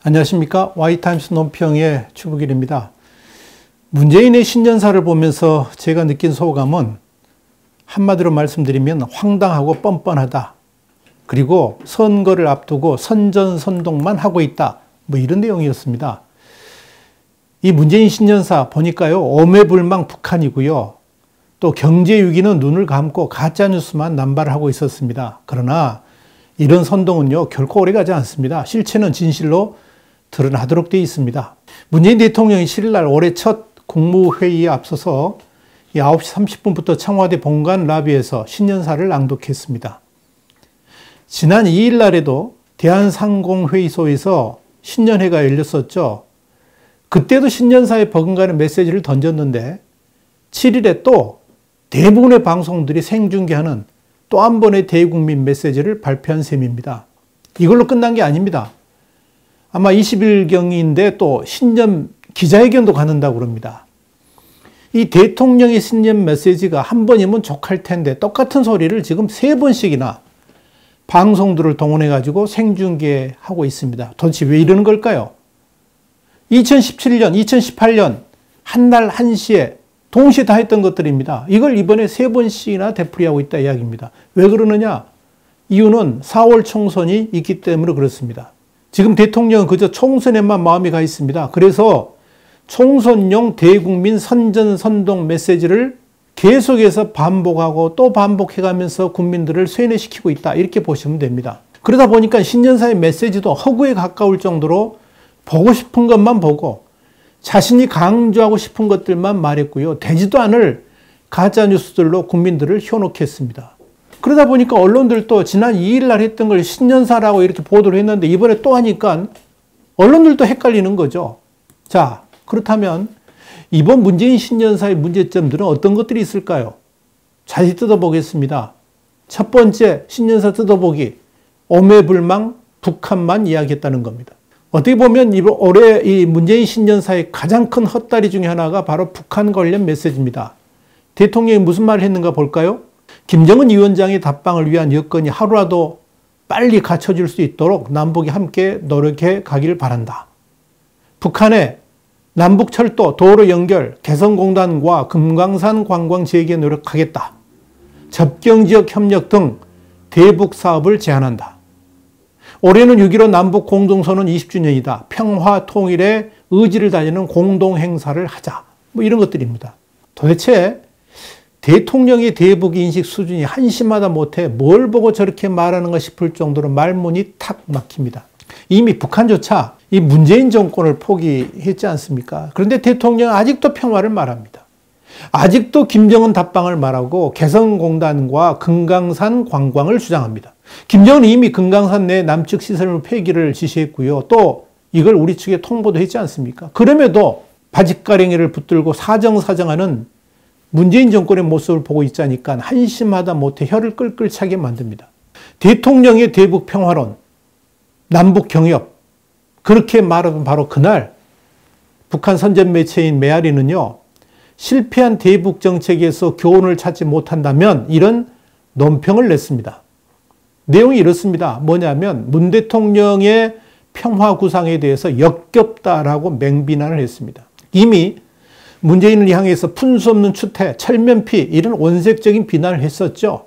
안녕하십니까. Y타임스 논평의 추북일입니다. 문재인의 신년사를 보면서 제가 느낀 소감은 한마디로 말씀드리면 황당하고 뻔뻔하다. 그리고 선거를 앞두고 선전선동만 하고 있다. 이런 내용이었습니다. 이 문재인 신년사 보니까요. 오매불망 북한이고요. 또 경제 위기는 눈을 감고 가짜뉴스만 남발하고 있었습니다. 그러나 이런 선동은요. 결코 오래가지 않습니다. 실체는 진실로 드러나도록 되어 있습니다. 문재인 대통령이 7일날 올해 첫 국무회의에 앞서서 9시 30분부터 청와대 본관 라비에서 신년사를 낭독했습니다. 지난 2일날에도 대한상공회의소에서 신년회가 열렸었죠. 그때도 신년사에 버금가는 메시지를 던졌는데 7일에 또 대부분의 방송들이 생중계하는 또 한 번의 대국민 메시지를 발표한 셈입니다. 이걸로 끝난 게 아닙니다. 아마 20일경인데 또 신년 기자회견도 갖는다고 그럽니다. 이 대통령의 신년 메시지가 한 번이면 족할 텐데 똑같은 소리를 지금 3번씩이나 방송들을 동원해가지고 생중계하고 있습니다. 도대체 왜 이러는 걸까요? 2017년, 2018년 한날 한시에 동시에 다 했던 것들입니다. 이걸 이번에 3번씩이나 되풀이하고 있다 이야기입니다. 왜 그러느냐? 이유는 4월 총선이 있기 때문에 그렇습니다. 지금 대통령은 그저 총선에만 마음이 가 있습니다. 그래서 총선용 대국민 선전선동 메시지를 계속해서 반복하고 또 반복해가면서 국민들을 쇠뇌시키고 있다. 이렇게 보시면 됩니다. 그러다 보니까 신년사의 메시지도 허구에 가까울 정도로 보고 싶은 것만 보고 자신이 강조하고 싶은 것들만 말했고요. 되지도 않을 가짜뉴스들로 국민들을 현혹했습니다. 그러다 보니까 언론들도 지난 2일날 했던 걸 신년사라고 이렇게 보도를 했는데 이번에 또 하니까 언론들도 헷갈리는 거죠. 자, 그렇다면 이번 문재인 신년사의 문제점들은 어떤 것들이 있을까요? 자세히 뜯어보겠습니다. 첫 번째 신년사 뜯어보기. 오매불망 북한만 이야기했다는 겁니다. 어떻게 보면 올해 이 문재인 신년사의 가장 큰 헛다리 중에 하나가 바로 북한 관련 메시지입니다. 대통령이 무슨 말을 했는가 볼까요? 김정은 위원장의 답방을 위한 여건이 하루라도 빨리 갖춰질 수 있도록 남북이 함께 노력해 가길 바란다. 북한의 남북철도, 도로 연결, 개성공단과 금강산 관광 재개에 노력하겠다. 접경지역 협력 등 대북 사업을 제안한다. 올해는 6.15 남북 공동선언 20주년이다. 평화 통일의 의지를 다지는 공동행사를 하자. 이런 것들입니다. 도대체 대통령의 대북 인식 수준이 한심하다 못해 뭘 보고 저렇게 말하는가 싶을 정도로 말문이 탁 막힙니다. 이미 북한조차 이 문재인 정권을 포기했지 않습니까? 그런데 대통령은 아직도 평화를 말합니다. 아직도 김정은 답방을 말하고 개성공단과 금강산 관광을 주장합니다. 김정은은 이미 금강산 내 남측 시설물 폐기를 지시했고요. 또 이걸 우리 측에 통보도 했지 않습니까? 그럼에도 바짓가랭이를 붙들고 사정사정하는 문재인 정권의 모습을 보고 있자니까 한심하다 못해 혀를 끌끌 차게 만듭니다. 대통령의 대북 평화론, 남북 경협, 그렇게 말하던 바로 그날 북한 선전 매체인 메아리는요. 실패한 대북 정책에서 교훈을 찾지 못한다면 이런 논평을 냈습니다. 내용이 이렇습니다. 뭐냐면 문 대통령의 평화 구상에 대해서 역겹다라고 맹비난을 했습니다. 이미 문재인을 향해서 푼수 없는 추태, 철면피 이런 원색적인 비난을 했었죠.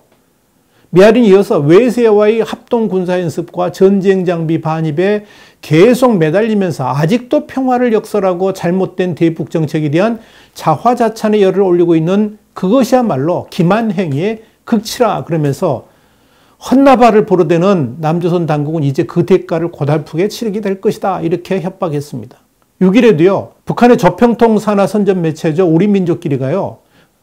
메아리는 이어서 외세와의 합동군사연습과 전쟁 장비 반입에 계속 매달리면서 아직도 평화를 역설하고 잘못된 대북 정책에 대한 자화자찬의 열을 올리고 있는 그것이야말로 기만행위의 극치라 그러면서 헛나발을 보러대는 남조선 당국은 이제 그 대가를 고달프게 치르게 될 것이다 이렇게 협박했습니다. 6일에도요. 북한의 조평통 산하 선전 매체죠. 우리민족끼리가요.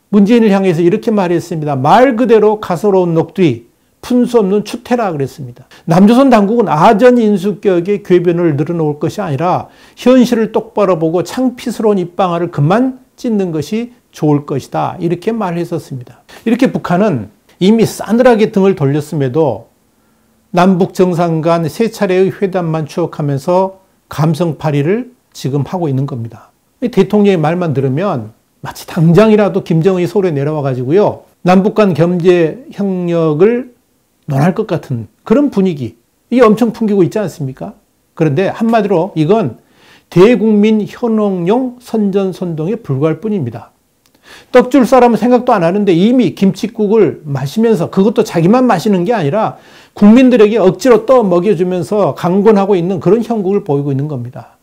문재인을 향해서 이렇게 말했습니다. 말 그대로 가소로운 녹두리, 푼수 없는 추태라 그랬습니다. 남조선 당국은 아전 인수격의 궤변을 늘어놓을 것이 아니라 현실을 똑바로 보고 창피스러운 입방아를 그만 찢는 것이 좋을 것이다. 이렇게 말했었습니다. 이렇게 북한은 이미 싸늘하게 등을 돌렸음에도 남북 정상 간 세 차례의 회담만 추억하면서 감성팔이를 지금 하고 있는 겁니다. 대통령의 말만 들으면 마치 당장이라도 김정은이 서울에 내려와 가지고요. 남북 간 경제 협력을 논할 것 같은 그런 분위기. 이게 엄청 풍기고 있지 않습니까? 그런데 한마디로 이건 대국민 현혹용 선전선동에 불과할 뿐입니다. 떡 줄 사람은 생각도 안 하는데 이미 김칫국을 마시면서 그것도 자기만 마시는 게 아니라 국민들에게 억지로 떠 먹여주면서 강권하고 있는 그런 형국을 보이고 있는 겁니다.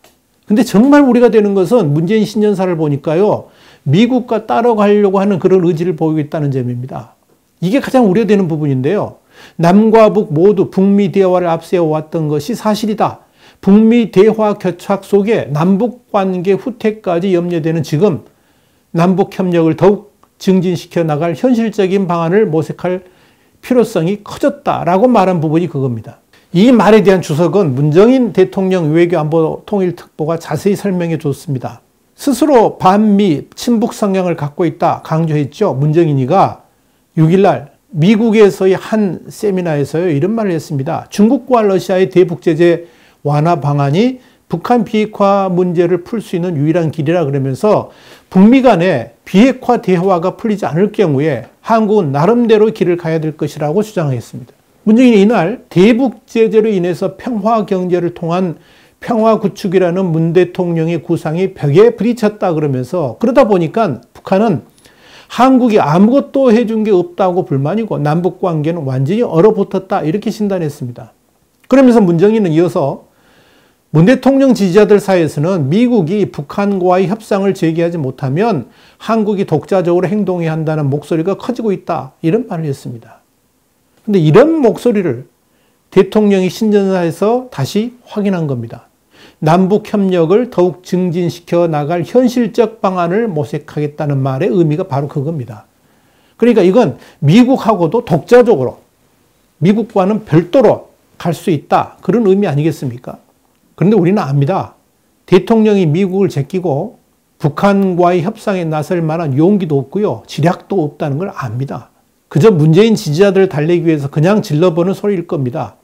근데 정말 우리가 되는 것은 문재인 신년사를 보니까요, 미국과 따라가려고 하는 그런 의지를 보이고 있다는 점입니다. 이게 가장 우려되는 부분인데요. 남과 북 모두 북미 대화를 앞세워왔던 것이 사실이다. 북미 대화 교착 속에 남북 관계 후퇴까지 염려되는 지금 남북 협력을 더욱 증진시켜 나갈 현실적인 방안을 모색할 필요성이 커졌다라고 말한 부분이 그겁니다. 이 말에 대한 주석은 문정인 대통령 외교안보통일특보가 자세히 설명해 줬습니다. 스스로 반미 친북 성향을 갖고 있다 강조했죠. 문정인이가 6일날 미국에서의 한 세미나에서요, 이런 말을 했습니다. 중국과 러시아의 대북 제재 완화 방안이 북한 비핵화 문제를 풀 수 있는 유일한 길이라 그러면서 북미 간의 비핵화 대화가 풀리지 않을 경우에 한국은 나름대로 길을 가야 될 것이라고 주장했습니다. 문정인이 이날 대북 제재로 인해서 평화 경제를 통한 평화 구축이라는 문 대통령의 구상이 벽에 부딪혔다 그러면서, 그러다 보니까 북한은 한국이 아무것도 해준 게 없다고 불만이고 남북 관계는 완전히 얼어붙었다 이렇게 진단했습니다. 그러면서 문정인은 이어서 문 대통령 지지자들 사이에서는 미국이 북한과의 협상을 재개하지 못하면 한국이 독자적으로 행동해야 한다는 목소리가 커지고 있다 이런 말을 했습니다. 그런데 이런 목소리를 대통령이 신년사에서 다시 확인한 겁니다. 남북 협력을 더욱 증진시켜 나갈 현실적 방안을 모색하겠다는 말의 의미가 바로 그겁니다. 그러니까 이건 미국하고도 독자적으로 미국과는 별도로 갈 수 있다 그런 의미 아니겠습니까? 그런데 우리는 압니다. 대통령이 미국을 제끼고 북한과의 협상에 나설 만한 용기도 없고요, 지략도 없다는 걸 압니다. 그저 문재인 지지자들을 달래기 위해서 그냥 질러보는 소리일 겁니다.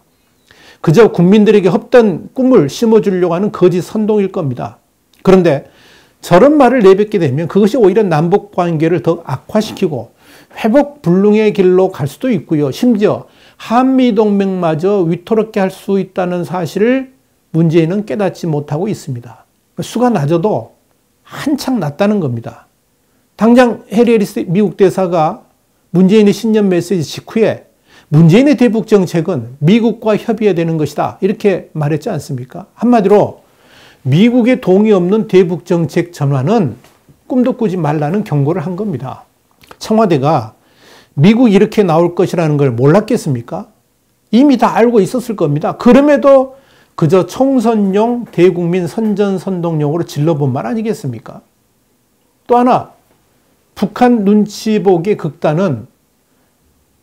그저 국민들에게 헛된 꿈을 심어주려고 하는 거짓 선동일 겁니다. 그런데 저런 말을 내뱉게 되면 그것이 오히려 남북 관계를 더 악화시키고 회복 불능의 길로 갈 수도 있고요. 심지어 한미동맹마저 위태롭게 할 수 있다는 사실을 문재인은 깨닫지 못하고 있습니다. 수가 낮아도 한창 낮다는 겁니다. 당장 해리 해리스 미국 대사가 문재인의 신년 메시지 직후에 문재인의 대북 정책은 미국과 협의해야 되는 것이다 이렇게 말했지 않습니까? 한마디로 미국의 동의 없는 대북 정책 전환은 꿈도 꾸지 말라는 경고를 한 겁니다. 청와대가 미국이 이렇게 나올 것이라는 걸 몰랐겠습니까? 이미 다 알고 있었을 겁니다. 그럼에도 그저 총선용 대국민 선전선동용으로 질러본 말 아니겠습니까? 또 하나, 북한 눈치 보기의 극단은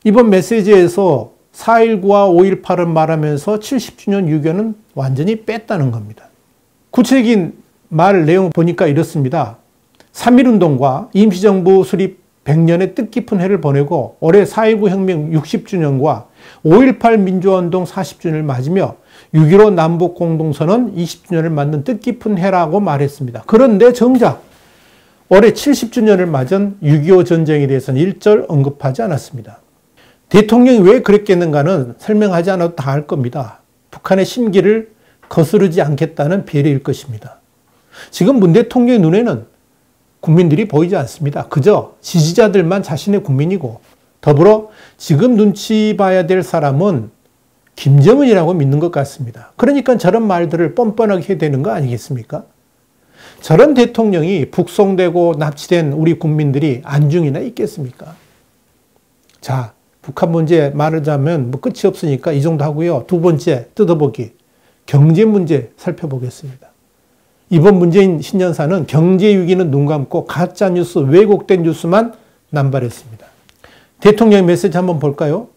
이번 메시지에서 4.19와 5.18을 말하면서 70주년 유교는 완전히 뺐다는 겁니다. 구체적인 말 내용 보니까 이렇습니다. 3.1운동과 임시정부 수립 100년의 뜻깊은 해를 보내고 올해 4.19 혁명 60주년과 5.18 민주화운동 40주년을 맞으며 6.15 남북공동선언 20주년을 맞는 뜻깊은 해라고 말했습니다. 그런데 정작 올해 70주년을 맞은 6.25 전쟁에 대해서는 일절 언급하지 않았습니다. 대통령이 왜 그랬겠는가는 설명하지 않아도 다 알 겁니다. 북한의 심기를 거스르지 않겠다는 배려일 것입니다. 지금 문 대통령의 눈에는 국민들이 보이지 않습니다. 그저 지지자들만 자신의 국민이고, 더불어 지금 눈치 봐야 될 사람은 김정은이라고 믿는 것 같습니다. 그러니까 저런 말들을 뻔뻔하게 해야 되는 거 아니겠습니까? 저런 대통령이 북송되고 납치된 우리 국민들이 안중이나 있겠습니까? 자, 북한 문제 말하자면 뭐 끝이 없으니까 이 정도 하고요. 두 번째 뜯어보기, 경제 문제 살펴보겠습니다. 이번 문재인 신년사는 경제 위기는 눈 감고 가짜뉴스, 왜곡된 뉴스만 남발했습니다. 대통령의 메시지 한번 볼까요?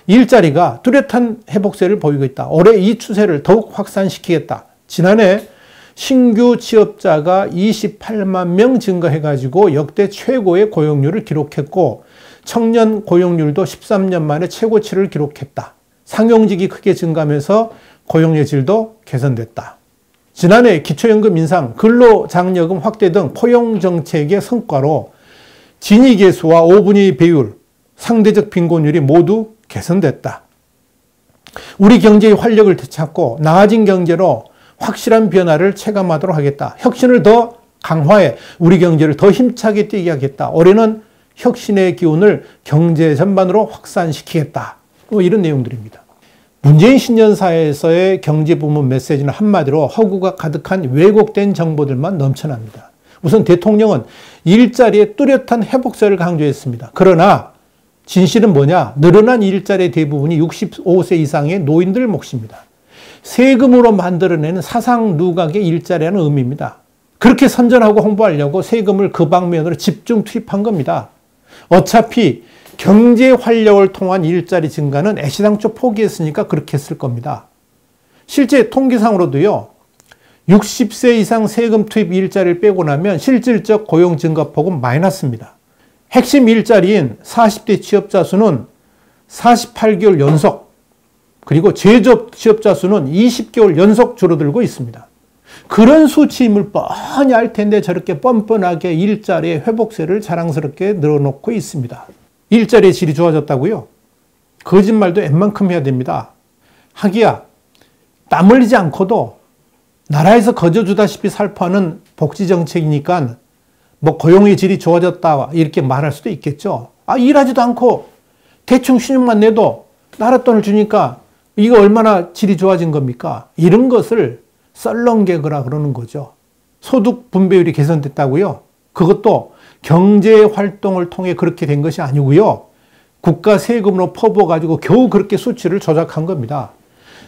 일자리가 뚜렷한 회복세를 보이고 있다. 올해 이 추세를 더욱 확산시키겠다. 지난해 신규 취업자가 28만 명 증가해가지고 역대 최고의 고용률을 기록했고, 청년 고용률도 13년 만에 최고치를 기록했다. 상용직이 크게 증가하면서 고용의 질도 개선됐다. 지난해 기초연금 인상, 근로장려금 확대 등 포용정책의 성과로 진위계수와 5분위 배율, 상대적 빈곤율이 모두 개선됐다. 우리 경제의 활력을 되찾고 나아진 경제로 확실한 변화를 체감하도록 하겠다. 혁신을 더 강화해 우리 경제를 더 힘차게 뛰게 하겠다. 올해는 혁신의 기운을 경제 전반으로 확산시키겠다. 이런 내용들입니다. 문재인 신년사에서의 경제 부문 메시지는 한마디로 허구가 가득한 왜곡된 정보들만 넘쳐납니다. 우선 대통령은 일자리의 뚜렷한 회복세를 강조했습니다. 그러나 진실은 뭐냐? 늘어난 일자리의 대부분이 65세 이상의 노인들 몫입니다. 세금으로 만들어내는 사상 누각의 일자리라는 의미입니다. 그렇게 선전하고 홍보하려고 세금을 그 방면으로 집중 투입한 겁니다. 어차피 경제 활력을 통한 일자리 증가는 애시당초 포기했으니까 그렇게 했을 겁니다. 실제 통계상으로도요, 60세 이상 세금 투입 일자리를 빼고 나면 실질적 고용 증가폭은 마이너스입니다. 핵심 일자리인 40대 취업자 수는 48개월 연속, 그리고 제조업 취업자 수는 20개월 연속 줄어들고 있습니다. 그런 수치임을 뻔히 알 텐데 저렇게 뻔뻔하게 일자리의 회복세를 자랑스럽게 늘어놓고 있습니다. 일자리의 질이 좋아졌다고요? 거짓말도 웬만큼 해야 됩니다. 하기야 땀 흘리지 않고도 나라에서 거저주다시피 살포하는 복지정책이니까 뭐 고용의 질이 좋아졌다 이렇게 말할 수도 있겠죠. 일하지도 않고 대충 신용만 내도 나라 돈을 주니까 이거 얼마나 질이 좋아진 겁니까? 이런 것을 썰렁개그라 그러는 거죠. 소득 분배율이 개선됐다고요? 그것도 경제 활동을 통해 그렇게 된 것이 아니고요. 국가 세금으로 퍼부어가지고 겨우 그렇게 수치를 조작한 겁니다.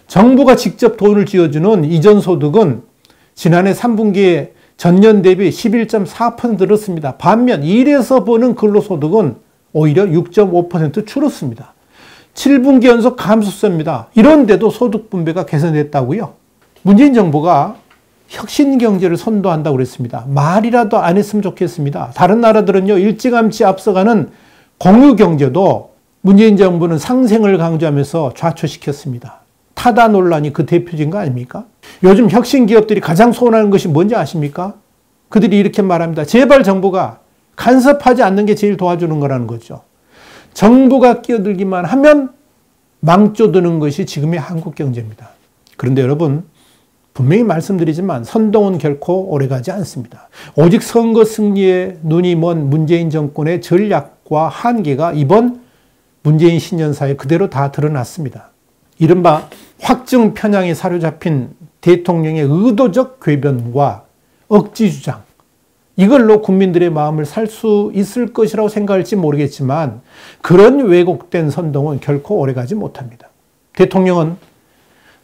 정부가 직접 돈을 쥐어주는 이전 소득은 지난해 3분기에 전년 대비 11.4% 늘었습니다. 반면 일해서 버는 근로소득은 오히려 6.5% 줄었습니다. 7분기 연속 감소세입니다. 이런데도 소득 분배가 개선됐다고요? 문재인 정부가 혁신 경제를 선도한다고 그랬습니다. 말이라도 안 했으면 좋겠습니다. 다른 나라들은요, 일찌감치 앞서가는 공유 경제도 문재인 정부는 상생을 강조하면서 좌초시켰습니다. 타다 논란이 그 대표적인 거 아닙니까? 요즘 혁신 기업들이 가장 소원하는 것이 뭔지 아십니까? 그들이 이렇게 말합니다. 제발 정부가 간섭하지 않는 게 제일 도와주는 거라는 거죠. 정부가 끼어들기만 하면 망조드는 것이 지금의 한국 경제입니다. 그런데 여러분, 분명히 말씀드리지만 선동은 결코 오래가지 않습니다. 오직 선거 승리에 눈이 먼 문재인 정권의 전략과 한계가 이번 문재인 신년사에 그대로 다 드러났습니다. 이른바 확증 편향에 사로잡힌 대통령의 의도적 궤변과 억지 주장, 이걸로 국민들의 마음을 살 수 있을 것이라고 생각할지 모르겠지만 그런 왜곡된 선동은 결코 오래가지 못합니다. 대통령은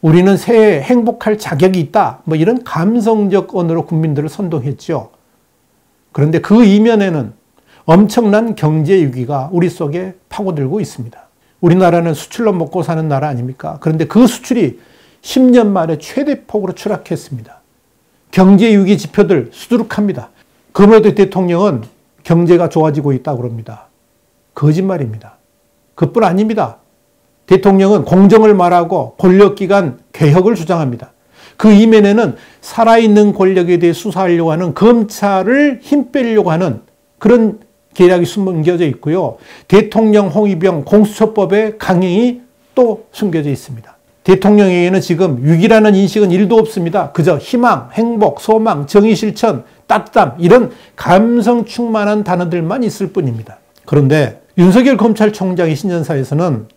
우리는 새해 행복할 자격이 있다, 이런 감성적 언어로 국민들을 선동했죠. 그런데 그 이면에는 엄청난 경제 위기가 우리 속에 파고들고 있습니다. 우리나라는 수출로 먹고 사는 나라 아닙니까? 그런데 그 수출이 10년 만에 최대폭으로 추락했습니다. 경제 위기 지표들 수두룩합니다. 그럼에도 대통령은 경제가 좋아지고 있다고 그럽니다. 거짓말입니다. 그뿐 아닙니다. 대통령은 공정을 말하고 권력기관 개혁을 주장합니다. 그 이면에는 살아있는 권력에 대해 수사하려고 하는 검찰을 힘 빼려고 하는 그런 계략이 숨겨져 있고요. 대통령 홍위병 공수처법의 강행이 또 숨겨져 있습니다. 대통령에게는 지금 위기라는 인식은 1도 없습니다. 그저 희망, 행복, 소망, 정의 실천, 따뜻함 이런 감성 충만한 단어들만 있을 뿐입니다. 그런데 윤석열 검찰총장의 신년사에서는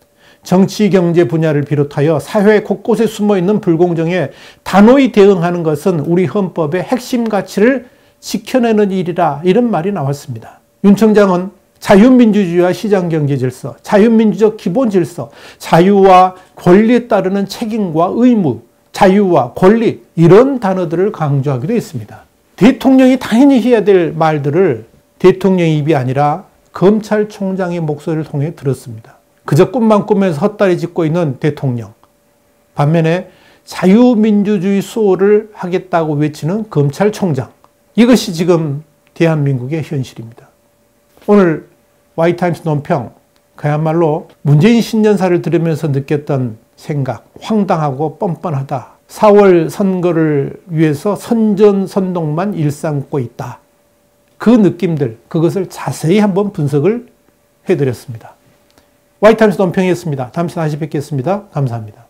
정치, 경제 분야를 비롯하여 사회 곳곳에 숨어있는 불공정에 단호히 대응하는 것은 우리 헌법의 핵심 가치를 지켜내는 일이라 이런 말이 나왔습니다. 윤 총장은 자유민주주의와 시장경제 질서, 자유민주적 기본 질서, 자유와 권리에 따르는 책임과 의무, 자유와 권리 이런 단어들을 강조하기도 했습니다. 대통령이 당연히 해야 될 말들을 대통령의 입이 아니라 검찰총장의 목소리를 통해 들었습니다. 그저 꿈만 꾸면서 헛다리 짚고 있는 대통령. 반면에 자유민주주의 수호를 하겠다고 외치는 검찰총장. 이것이 지금 대한민국의 현실입니다. 오늘 와이타임스 논평, 그야말로 문재인 신년사를 들으면서 느꼈던 생각, 황당하고 뻔뻔하다. 4월 선거를 위해서 선전선동만 일삼고 있다. 그 느낌들, 그것을 자세히 한번 분석을 해드렸습니다. 와이타임스 논평이었습니다. 다음 시간에 다시 뵙겠습니다. 감사합니다.